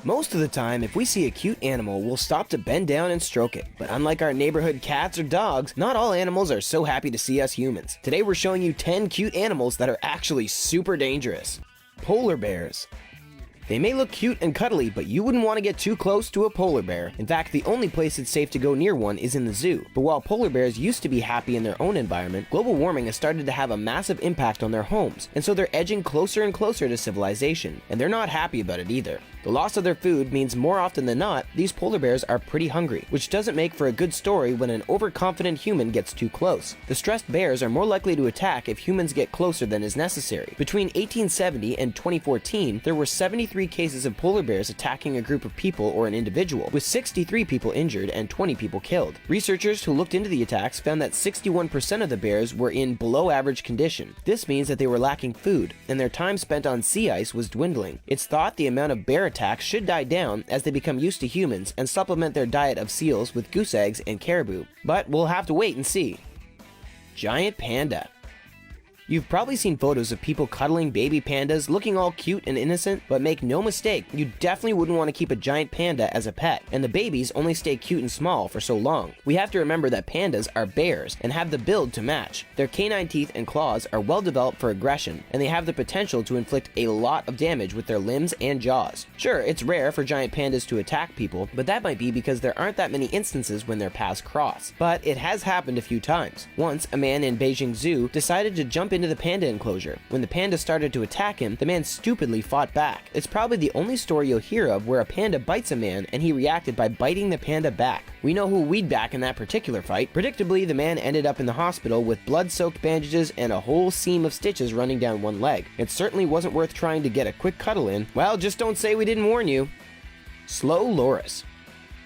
Most of the time, if we see a cute animal, we'll stop to bend down and stroke it. But unlike our neighborhood cats or dogs, not all animals are so happy to see us humans. Today we're showing you 10 cute animals that are actually super dangerous. Polar bears. They may look cute and cuddly, but you wouldn't want to get too close to a polar bear. In fact, the only place it's safe to go near one is in the zoo. But while polar bears used to be happy in their own environment, global warming has started to have a massive impact on their homes, and so they're edging closer and closer to civilization, and they're not happy about it either. The loss of their food means more often than not, these polar bears are pretty hungry, which doesn't make for a good story when an overconfident human gets too close. The stressed bears are more likely to attack if humans get closer than is necessary. Between 1870 and 2014, there were 73 cases of polar bears attacking a group of people or an individual, with 63 people injured and 20 people killed. Researchers who looked into the attacks found that 61% of the bears were in below average condition. This means that they were lacking food, and their time spent on sea ice was dwindling. It's thought the amount of bear attacks should die down as they become used to humans and supplement their diet of seals with goose eggs and caribou. But we'll have to wait and see. Giant panda. You've probably seen photos of people cuddling baby pandas looking all cute and innocent, but make no mistake, you definitely wouldn't want to keep a giant panda as a pet, and the babies only stay cute and small for so long. We have to remember that pandas are bears and have the build to match. Their canine teeth and claws are well developed for aggression, and they have the potential to inflict a lot of damage with their limbs and jaws. Sure, it's rare for giant pandas to attack people, but that might be because there aren't that many instances when their paths cross. But it has happened a few times. Once, a man in Beijing Zoo decided to jump into the panda enclosure. When the panda started to attack him, the man stupidly fought back. It's probably the only story you'll hear of where a panda bites a man and he reacted by biting the panda back. We know who we'd back in that particular fight. Predictably, the man ended up in the hospital with blood-soaked bandages and a whole seam of stitches running down one leg. It certainly wasn't worth trying to get a quick cuddle in. Well, just don't say we didn't warn you. Slow loris.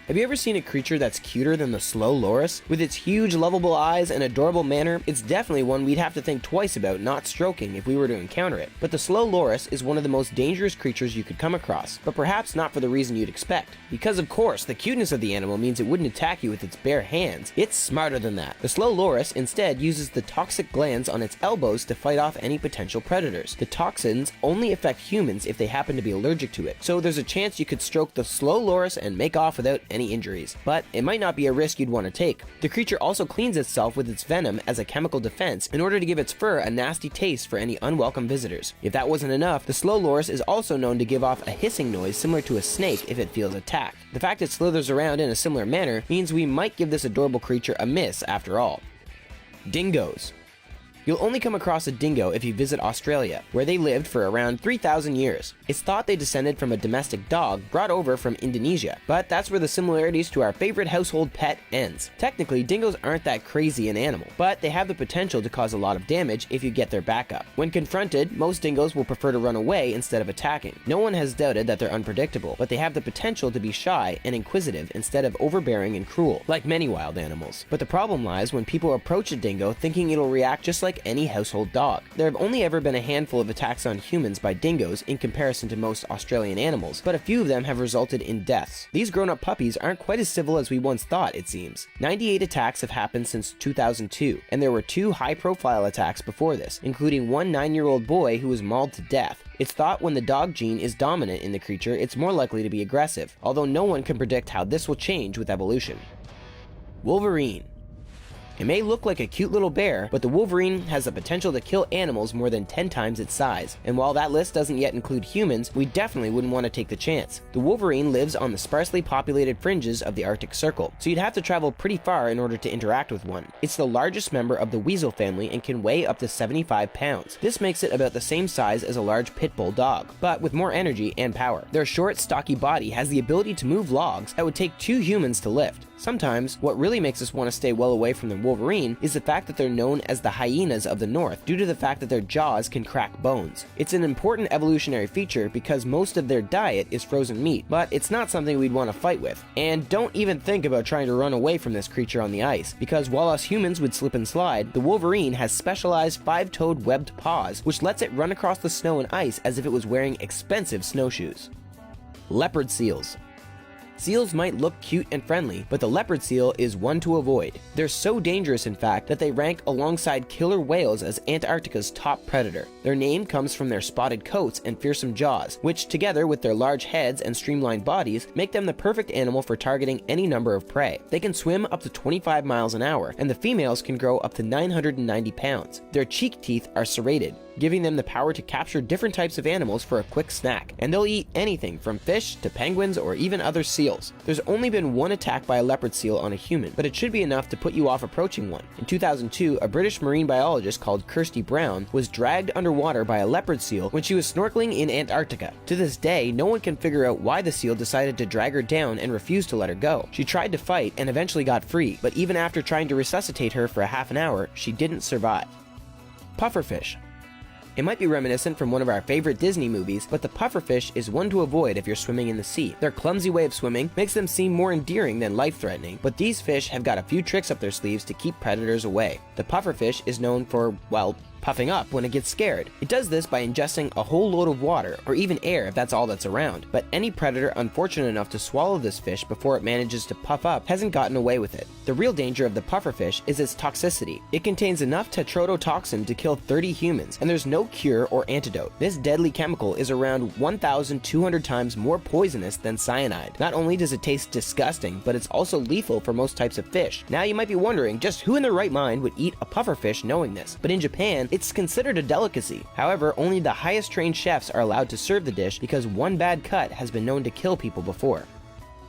Have you ever seen a creature that's cuter than the slow loris? With its huge lovable eyes and adorable manner, it's definitely one we'd have to think twice about not stroking if we were to encounter it. But the slow loris is one of the most dangerous creatures you could come across, but perhaps not for the reason you'd expect. Because of course, the cuteness of the animal means it wouldn't attack you with its bare hands. It's smarter than that. The slow loris instead uses the toxic glands on its elbows to fight off any potential predators. The toxins only affect humans if they happen to be allergic to it, so there's a chance you could stroke the slow loris and make off without any injuries, but it might not be a risk you'd want to take. The creature also cleans itself with its venom as a chemical defense in order to give its fur a nasty taste for any unwelcome visitors. If that wasn't enough, the slow loris is also known to give off a hissing noise similar to a snake if it feels attacked. The fact it slithers around in a similar manner means we might give this adorable creature a miss after all. Dingoes. You'll only come across a dingo if you visit Australia, where they lived for around 3,000 years. It's thought they descended from a domestic dog brought over from Indonesia, but that's where the similarities to our favorite household pet ends. Technically, dingoes aren't that crazy an animal, but they have the potential to cause a lot of damage if you get their back up. When confronted, most dingoes will prefer to run away instead of attacking. No one has doubted that they're unpredictable, but they have the potential to be shy and inquisitive instead of overbearing and cruel, like many wild animals. But the problem lies when people approach a dingo thinking it'll react just like any household dog. There have only ever been a handful of attacks on humans by dingoes in comparison to most Australian animals, but a few of them have resulted in deaths. These grown-up puppies aren't quite as civil as we once thought, it seems. 98 attacks have happened since 2002, and there were 2 high-profile attacks before this, including one 9-year-old boy who was mauled to death. It's thought when the dog gene is dominant in the creature, it's more likely to be aggressive, although no one can predict how this will change with evolution. Wolverine. It may look like a cute little bear, but the wolverine has the potential to kill animals more than 10 times its size. And while that list doesn't yet include humans, we definitely wouldn't want to take the chance. The wolverine lives on the sparsely populated fringes of the Arctic Circle, so you'd have to travel pretty far in order to interact with one. It's the largest member of the weasel family and can weigh up to 75 pounds. This makes it about the same size as a large pit bull dog, but with more energy and power. Their short, stocky body has the ability to move logs that would take 2 humans to lift. Sometimes, what really makes us want to stay well away from the wolverine is the fact that they're known as the hyenas of the north due to the fact that their jaws can crack bones. It's an important evolutionary feature because most of their diet is frozen meat, but it's not something we'd want to fight with. And don't even think about trying to run away from this creature on the ice, because while us humans would slip and slide, the wolverine has specialized 5-toed webbed paws which lets it run across the snow and ice as if it was wearing expensive snowshoes. Leopard seals. Seals might look cute and friendly, but the leopard seal is one to avoid. They're so dangerous, in fact, that they rank alongside killer whales as Antarctica's top predator. Their name comes from their spotted coats and fearsome jaws, which, together with their large heads and streamlined bodies, make them the perfect animal for targeting any number of prey. They can swim up to 25 miles an hour, and the females can grow up to 990 pounds. Their cheek teeth are serrated, giving them the power to capture different types of animals for a quick snack, and they'll eat anything from fish to penguins or even other seals. There's only been one attack by a leopard seal on a human, but it should be enough to put you off approaching one. In 2002, a British marine biologist called Kirsty Brown was dragged underwater by a leopard seal when she was snorkeling in Antarctica. To this day, no one can figure out why the seal decided to drag her down and refused to let her go. She tried to fight and eventually got free, but even after trying to resuscitate her for a half an hour, she didn't survive. Pufferfish. It might be reminiscent from one of our favorite Disney movies, but the pufferfish is one to avoid if you're swimming in the sea. Their clumsy way of swimming makes them seem more endearing than life-threatening, but these fish have got a few tricks up their sleeves to keep predators away. The pufferfish is known for, well, puffing up when it gets scared. It does this by ingesting a whole load of water, or even air if that's all that's around. But any predator unfortunate enough to swallow this fish before it manages to puff up hasn't gotten away with it. The real danger of the pufferfish is its toxicity. It contains enough tetrodotoxin to kill 30 humans, and there's no cure or antidote. This deadly chemical is around 1,200 times more poisonous than cyanide. Not only does it taste disgusting, but it's also lethal for most types of fish. Now you might be wondering just who in their right mind would eat a pufferfish knowing this, but in Japan, it's considered a delicacy. However, only the highest trained chefs are allowed to serve the dish because one bad cut has been known to kill people before.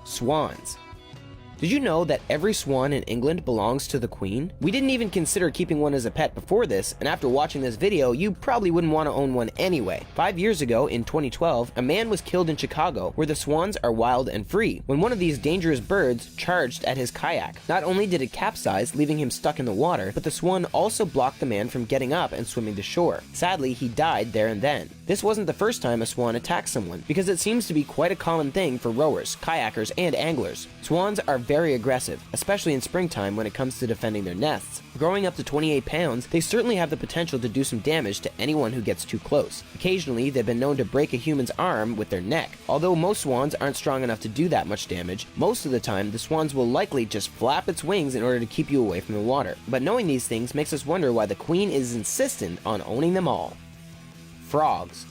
Swans. Did you know that every swan in England belongs to the Queen? We didn't even consider keeping one as a pet before this, and after watching this video, you probably wouldn't want to own one anyway. 5 years ago, in 2012, a man was killed in Chicago, where the swans are wild and free, when one of these dangerous birds charged at his kayak. Not only did it capsize, leaving him stuck in the water, but the swan also blocked the man from getting up and swimming to shore. Sadly, he died there and then. This wasn't the first time a swan attacked someone, because it seems to be quite a common thing for rowers, kayakers, and anglers. Swans are very aggressive, especially in springtime when it comes to defending their nests. Growing up to 28 pounds, they certainly have the potential to do some damage to anyone who gets too close. Occasionally, they've been known to break a human's arm with their neck. Although most swans aren't strong enough to do that much damage, most of the time the swans will likely just flap its wings in order to keep you away from the water. But knowing these things makes us wonder why the Queen is insistent on owning them all. Frogs.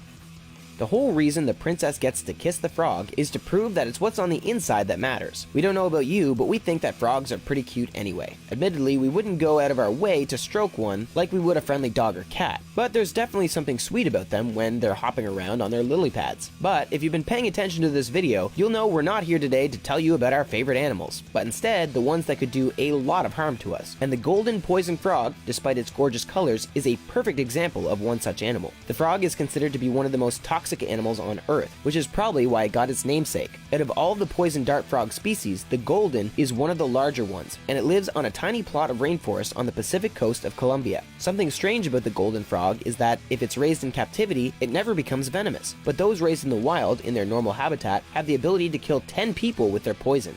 The whole reason the princess gets to kiss the frog is to prove that it's what's on the inside that matters. We don't know about you, but we think that frogs are pretty cute anyway. Admittedly, we wouldn't go out of our way to stroke one like we would a friendly dog or cat, but there's definitely something sweet about them when they're hopping around on their lily pads. But if you've been paying attention to this video, you'll know we're not here today to tell you about our favorite animals, but instead the ones that could do a lot of harm to us. And the golden poison frog, despite its gorgeous colors, is a perfect example of one such animal. The frog is considered to be one of the most toxic animals on Earth, which is probably why it got its namesake. Out of all of the poison dart frog species, the golden is one of the larger ones, and it lives on a tiny plot of rainforest on the Pacific coast of Colombia. Something strange about the golden frog is that if it's raised in captivity, it never becomes venomous, but those raised in the wild in their normal habitat have the ability to kill 10 people with their poison.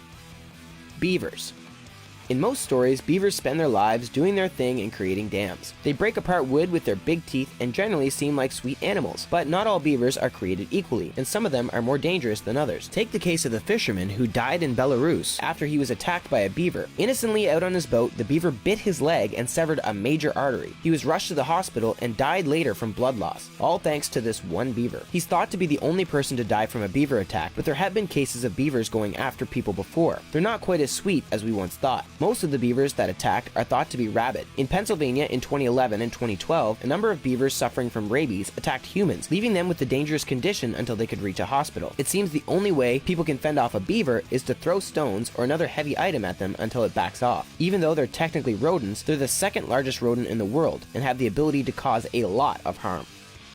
Beavers. In most stories, beavers spend their lives doing their thing and creating dams. They break apart wood with their big teeth and generally seem like sweet animals, but not all beavers are created equally, and some of them are more dangerous than others. Take the case of the fisherman who died in Belarus after he was attacked by a beaver. Innocently out on his boat, the beaver bit his leg and severed a major artery. He was rushed to the hospital and died later from blood loss, all thanks to this one beaver. He's thought to be the only person to die from a beaver attack, but there have been cases of beavers going after people before. They're not quite as sweet as we once thought. Most of the beavers that attack are thought to be rabid. In Pennsylvania in 2011 and 2012, a number of beavers suffering from rabies attacked humans, leaving them with the dangerous condition until they could reach a hospital. It seems the only way people can fend off a beaver is to throw stones or another heavy item at them until it backs off. Even though they're technically rodents, they're the second largest rodent in the world and have the ability to cause a lot of harm.